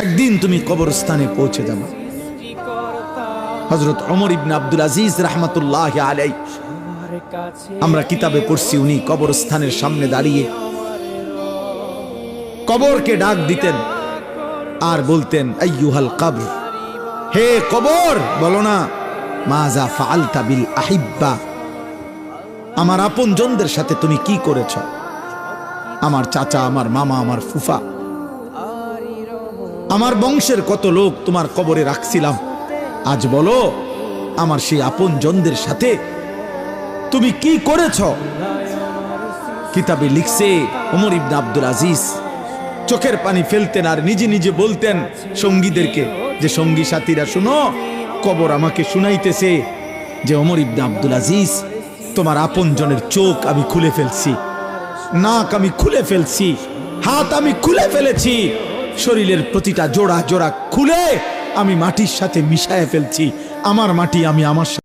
একদিন তুমি কবরস্থানে পৌঁছে যাবে। হযরত ওমর ইবনে আব্দুল আজিজ রাহমাতুল্লাহি আলাইহি, আমরা কিতাবে পড়ছি, উনি কবরস্থানের সামনে দাঁড়িয়ে কবরকে ডাক দিতেন আর বলতেন, আইয়ুহাল কবর, হে কবর, বলো না মাযা ফাআলতা বিল আহিব্বা, আমার আপনজনদের সাথে তুমি কি করেছ? আমার চাচা, আমার মামা, আমার ফুফা, আমার বংশের কত লোক তোমার কবরে রাখছিলাম, আজ বলো আমার সেই আপনজনদের সাথে তুমি কি করেছ? কিতাবে লিখছে ওমর ইবনে আব্দুল আজিজ চোখের পানি ফেলতেন আর নিজে নিজে বলতেন সঙ্গীদেরকে, যে সঙ্গী সাথীরা শুনো, কবর আমাকে শুনাইতেছে যে ওমর ইবনে আব্দুল আজিজ, তোমার আপনজনের চোখ আমি খুলে ফেলছি, নাক আমি খুলে ফেলছি, হাত আমি খুলে ফেলেছি, শরীরের প্রতিটা জোড়া জোড়া খুলে আমি মাটির সাথে মিশায় ফেলছি। আমার মাটি আমি আমার